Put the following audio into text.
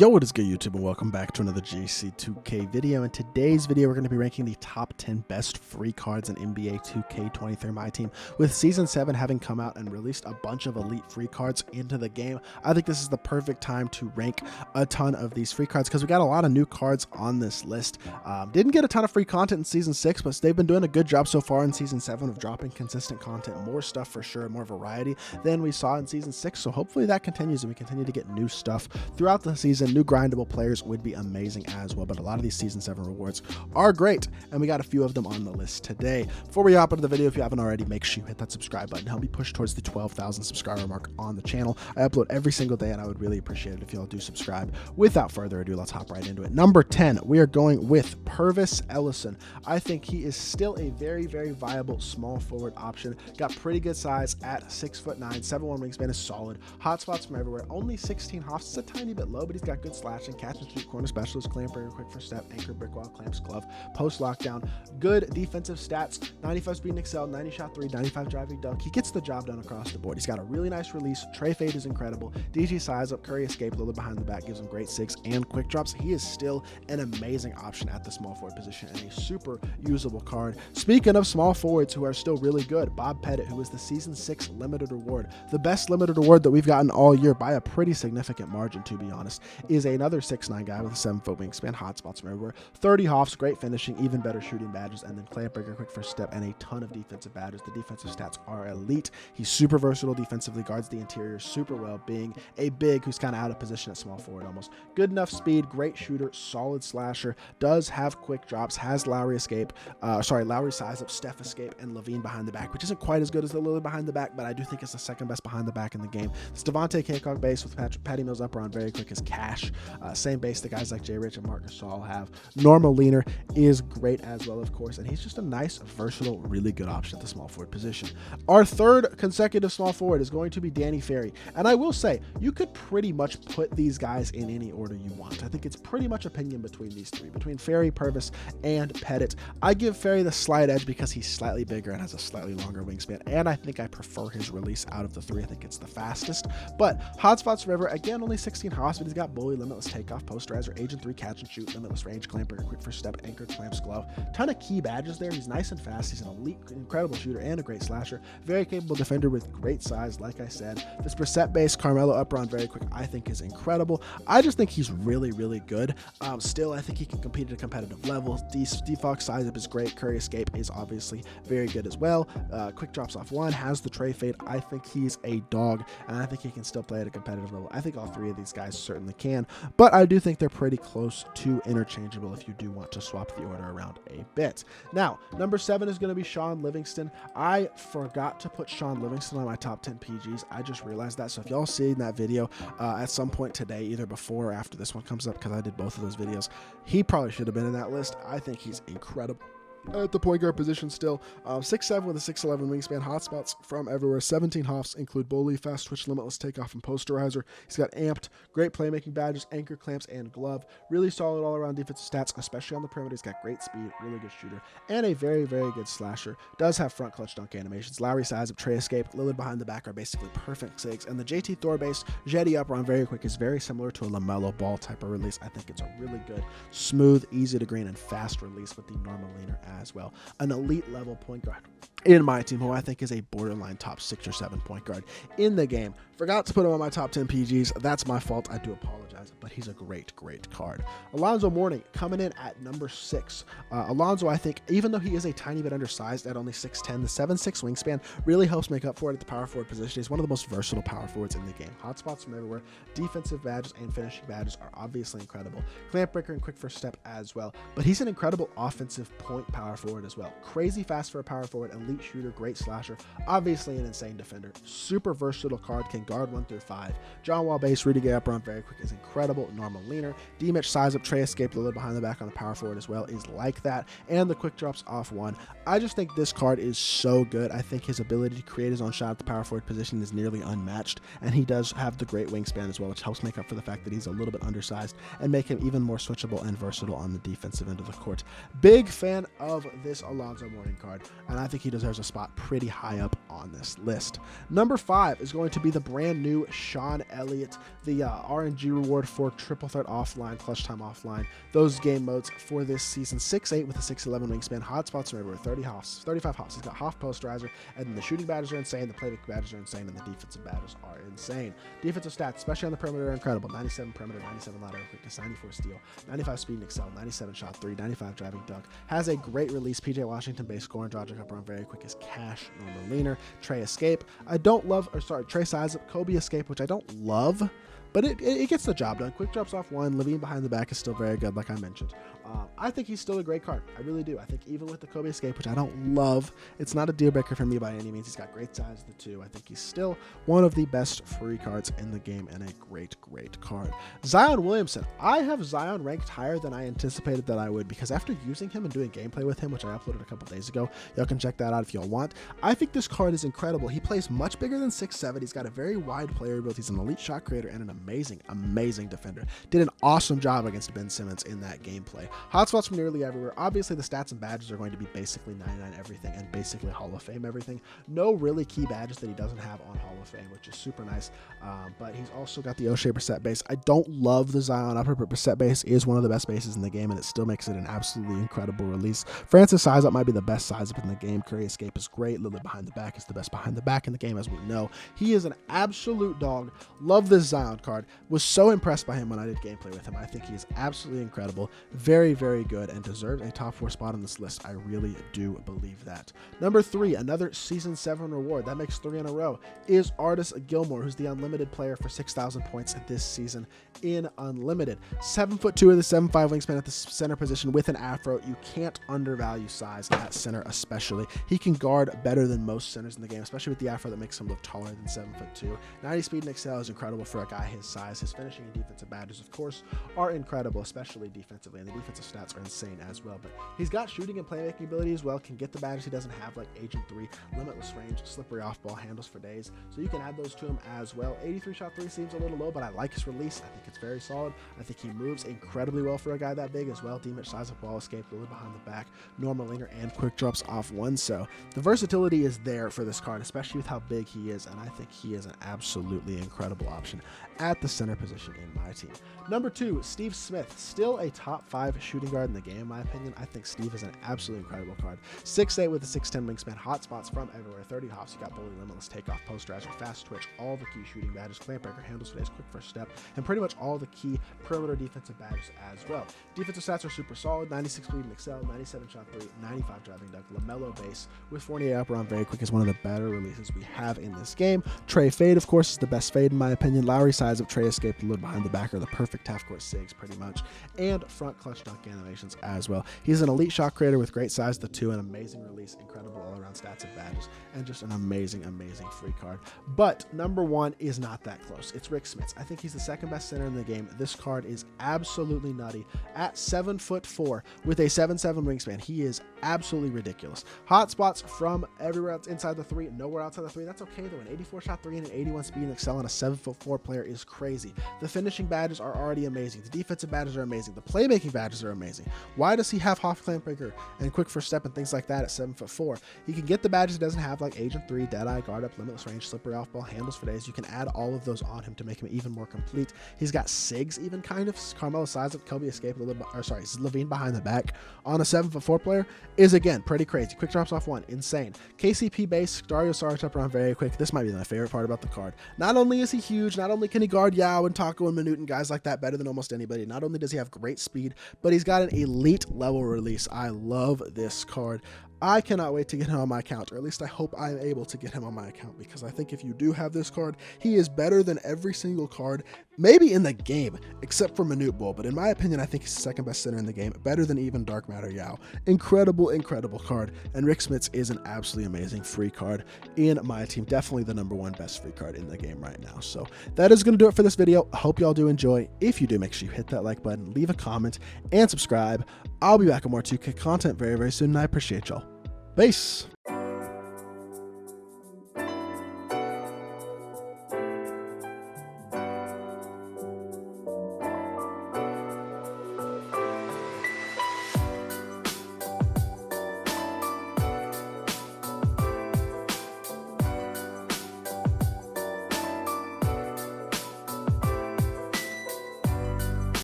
Yo, what is good, YouTube, and welcome back to another GC2K video. In today's video, we're going to be ranking the top 10 best free cards in NBA 2K23 MyTEAM. With Season 7 having come out and released a bunch of elite free cards into the game, I think this is the perfect time to rank a ton of these free cards because we got a lot of new cards on this list. Didn't get a ton of free content in Season 6, but they've been doing a good job so far in Season 7 of dropping consistent content, more stuff for sure, more variety than we saw in Season 6. So hopefully that continues and we continue to get new stuff throughout the season. New grindable players would be amazing as well, but a lot of these Season 7 rewards are great, and we got a few of them on the list today. Before we hop into the video, if you haven't already, make sure you hit that subscribe button. Help me push towards the 12,000 subscriber mark on the channel. I upload every single day, and I would really appreciate it if y'all do subscribe. Without further ado, let's hop right into it. Number 10, we are going with Purvis Ellison. I think he is still a very, very viable small forward option. Got pretty good size at 6'9", 7'1" wingspan is solid. Hot spots from everywhere. Only 16 hops. It's a tiny bit low, but he's got good slashing, catch and shoot, corner specialist, clamper, quick first step, anchor, brick wall, clamps, glove, post lockdown. Good defensive stats, 95 speed and excel, 90 shot 3, 95 driving dunk. He gets the job done across the board. He's got a really nice release. Tray fade is incredible. DG size up, Curry escape, little behind the back, gives him great sigs and quick drops. He is still an amazing option at the small forward position and a super usable card. Speaking of small forwards who are still really good, Bob Pettitt, who was the Season 6 limited reward, the best limited reward that we've gotten all year by a pretty significant margin, to be honest, is another 6'9" guy with a 7-foot wingspan, hot spots from everywhere, 30 hops, great finishing, even better shooting badges, and then clamp breaker, quick first step, and a ton of defensive badges. The defensive stats are elite. He's super versatile defensively, guards the interior super well, being a big who's kind of out of position at small forward almost. Good enough speed, great shooter, solid slasher, does have quick drops, has Lowry escape, Lowry size up, Steph escape, and Levine behind the back, which isn't quite as good as the Lillard behind the back, but I do think it's the second best behind the back in the game. This Devontae Kaycock base with Patty Mills up around very quick is cash. Same base that guys like Jay Rich and Marc Gasol have. Normal leaner is great as well, of course, and he's just a nice, versatile, really good option at the small forward position. Our third consecutive small forward is going to be Danny Ferry, and I will say you could pretty much put these guys in any order you want. I think it's pretty much opinion between these three, between Ferry, Purvis, and Pettitt. I give Ferry the slight edge because he's slightly bigger and has a slightly longer wingspan, and I think I prefer his release out of the three. I think it's the fastest, but hotspots forever, again, only 16 hops, but he's got bully, limitless takeoff, posterizer, agent 3, catch and shoot, limitless range, clamper, quick first step, anchor, clamps, glove. Ton of key badges there. He's nice and fast. He's an elite, incredible shooter and a great slasher. Very capable defender with great size, like I said. This Brissett base, Carmelo up around very quick, I think is incredible. I just think he's really, really good. Still, I think he can compete at a competitive level. Default size up is great. Curry escape is obviously very good as well. Quick drops off one, has the tray fade. I think he's a dog, and I think he can still play at a competitive level. I think all three of these guys certainly can, but I do think they're pretty close to interchangeable if you do want to swap the order around a bit. Now, number 7 is going to be Sean Livingston. I forgot to put Sean Livingston on my top 10 PGs. I just realized that. So if y'all see in that video at some point today, either before or after this one comes up, because I did both of those videos, he probably should have been in that list. I think he's incredible at the point guard position still. 6'7" with a 6'11" wingspan, hotspots from everywhere, 17 hops, include bully, fast twitch, limitless takeoff, and posterizer. He's got amped, great playmaking badges, anchor, clamps, and glove. Really solid all-around defensive stats, especially on the perimeter. He's got great speed, really good shooter, and a very, very good slasher. Does have front clutch dunk animations. Lowry size up, tray escape, Lillard behind the back are basically perfect sigs, and the JT Thor base, Jetty up around very quick is very similar to a LaMelo Ball type of release. I think it's a really good, smooth, easy to green, and fast release with the normal leaner as well. An elite level point guard in my team, who I think is a borderline top 6 or 7 point guard in the game. Forgot to put him on my top 10 PGs. That's my fault. I do apologize, but he's a great, great card. Alonzo Mourning coming in at number 6. Alonzo, I think, even though he is a tiny bit undersized at only 6'10", the 7'6" wingspan really helps make up for it at the power forward position. He's one of the most versatile power forwards in the game. Hotspots from everywhere. Defensive badges and finishing badges are obviously incredible. Clamp breaker and quick first step as well. But he's an incredible offensive point power forward as well. Crazy fast for a power forward, elite shooter, great slasher, obviously an insane defender. Super versatile card, can guard 1 through 5. John Wall base, Rudy Gay up around very quick is incredible. Normal leaner. D-Mitch size up, tray escape, a little behind the back on the power forward as well is like that. And the quick drops off 1. I just think this card is so good. I think his ability to create his own shot at the power forward position is nearly unmatched. And he does have the great wingspan as well, which helps make up for the fact that he's a little bit undersized and make him even more switchable and versatile on the defensive end of the court. Big fan of of this Alonzo Mourning card, and I think he deserves a spot pretty high up on this list. Number 5 is going to be the brand new Sean Elliott, the RNG reward for triple threat offline, clutch time offline, those game modes for this season. 6'8" with a 6'11" wingspan, hotspots from everywhere, 35 hops. He's got Hoff posterizer, and then the shooting badges are insane, the playmaking badges are insane, and the defensive badges are insane. Defensive stats, especially on the perimeter, are incredible. 97 perimeter, 97 lateral quickness, 94 steal, 95 speed and excel, 97 shot 3, 95 driving dunk. Has a great release. PJ Washington base score and draw Jacob run very quick as cash, normal leaner. Trey escape. Trey size up, Kobe escape, which I don't love, but it gets the job done. Quick drops off 1. Levine behind the back is still very good, like I mentioned. I think he's still a great card. I really do. I think even with the Kobe escape, which I don't love, it's not a deal breaker for me by any means. He's got great size, the 2. I think he's still one of the best free cards in the game and a great card. Zion Williamson. I have Zion ranked higher than I anticipated that I would, because after using him and doing gameplay with him, which I uploaded a couple days ago, y'all can check that out if y'all want. I think this card is incredible. He plays much bigger than 6'7". He's got a very wide player ability. He's an elite shot creator and an amazing defender. Did an awesome job against Ben Simmons in that gameplay. Hotspots from nearly everywhere. Obviously, the stats and badges are going to be basically 99 everything and basically Hall of Fame everything. No really key badges that he doesn't have on Hall of Fame, which is super nice. But he's also got the O-shaper set base. I don't love the Zion upper, but set base is one of the best bases in the game, and it still makes it an absolutely incredible release. Francis size up might be the best size up in the game. Curry escape is great. Lillard behind the back is the best behind the back in the game, as we know. He is an absolute dog. Love this Zion card. Was so impressed by him when I did gameplay with him. I think he is absolutely incredible. Very good, and deserves a top 4 spot on this list. I really do believe that. Number 3, another season 7 reward. That makes 3 in a row. Is Artis Gilmore, who's the unlimited player for 6,000 points this season in Unlimited. 7'2" with a 7'5" wingspan at the center position with an afro. You can't undervalue size at center, especially. He can guard better than most centers in the game, especially with the afro that makes him look taller than 7'2". 90 speed and excel is incredible for a guy his size. His finishing and defensive badges, of course, are incredible, especially defensively, and the defensive stats are insane as well. But he's got shooting and playmaking ability as well. Can get the badges he doesn't have, like Agent 3, limitless range, slippery off ball, handles for days. So you can add those to him as well. 83 shot 3 seems a little low, but I like his release. I think it's very solid. I think he moves incredibly well for a guy that big as well. D-Mitch size of ball escape, really behind the back, normal leaner, and quick drops off 1. So the versatility is there for this card, especially with how big he is, and I think he is an absolutely incredible option at the center position in my team. Number 2, Steve Smith, still a top 5 shooting guard in the game, in my opinion. I think Steve is an absolutely incredible card. 6'8" with a 6'10" wingspan, hotspots from everywhere, 30 hops. You got bully, limitless takeoff, posterizer, fast twitch, all the key shooting badges, clamp breaker, handles for days, quick first step, and pretty much all the key perimeter defensive badges as well. Defensive stats are super solid. 96 speed and excel, 97 shot 3, 95 driving dunk, LaMelo base with 48 upper on very quick is one of the better releases we have in this game. Trey fade, of course, is the best fade in my opinion. Lowry size up, Trey escape, load behind the back are the perfect half-court sigs pretty much, and front clutch dunk animations as well. He's an elite shot creator with great size, the 2, an amazing release, incredible all-around stats and badges, and just an amazing free card. But number 1 is not that close. It's Rick Smits. I think he's the second best center in the game. This card is absolutely nutty. At 7'4" with a 7'7" wingspan, he is absolutely ridiculous. Hot spots from everywhere else inside the 3, nowhere outside the 3. That's okay though. An 84 shot 3 and an 81 speed and excel on a 7'4" player is crazy. The finishing badges are already amazing. The defensive badges are amazing. The playmaking badges are amazing. Why does he have Hoff clamp breaker and quick first step and things like that at 7'4"? He can get the badges he doesn't have, like Agent 3, Deadeye, guard up, limitless range, slippery off ball, handles for days. You can add all of those on him to make him even more complete. He's got SIGs even kind of. Carmelo size up, Kobe escape, Levine behind the back on a 7'4" player is again pretty crazy. Quick drops off 1, insane. KCP base, Dario Saric up around very quick. This might be my favorite part about the card. Not only is he huge, not only can he guard Yao and Taco and Minute and guys like that better than almost anybody, not only does he have great speed, but he's got an elite level release. I love this card. I cannot wait to get him on my account, or at least I hope I'm able to get him on my account, because I think if you do have this card, he is better than every single card, maybe in the game, except for Minute Ball, but in my opinion, I think he's the second best center in the game, better than even Dark Matter Yao. Incredible card, and Rick Smits is an absolutely amazing free card in my team, definitely the number 1 best free card in the game right now. So that is going to do it for this video. I hope y'all do enjoy. If you do, make sure you hit that like button, leave a comment, and subscribe. I'll be back with more 2K content very soon, and I appreciate y'all. Peace.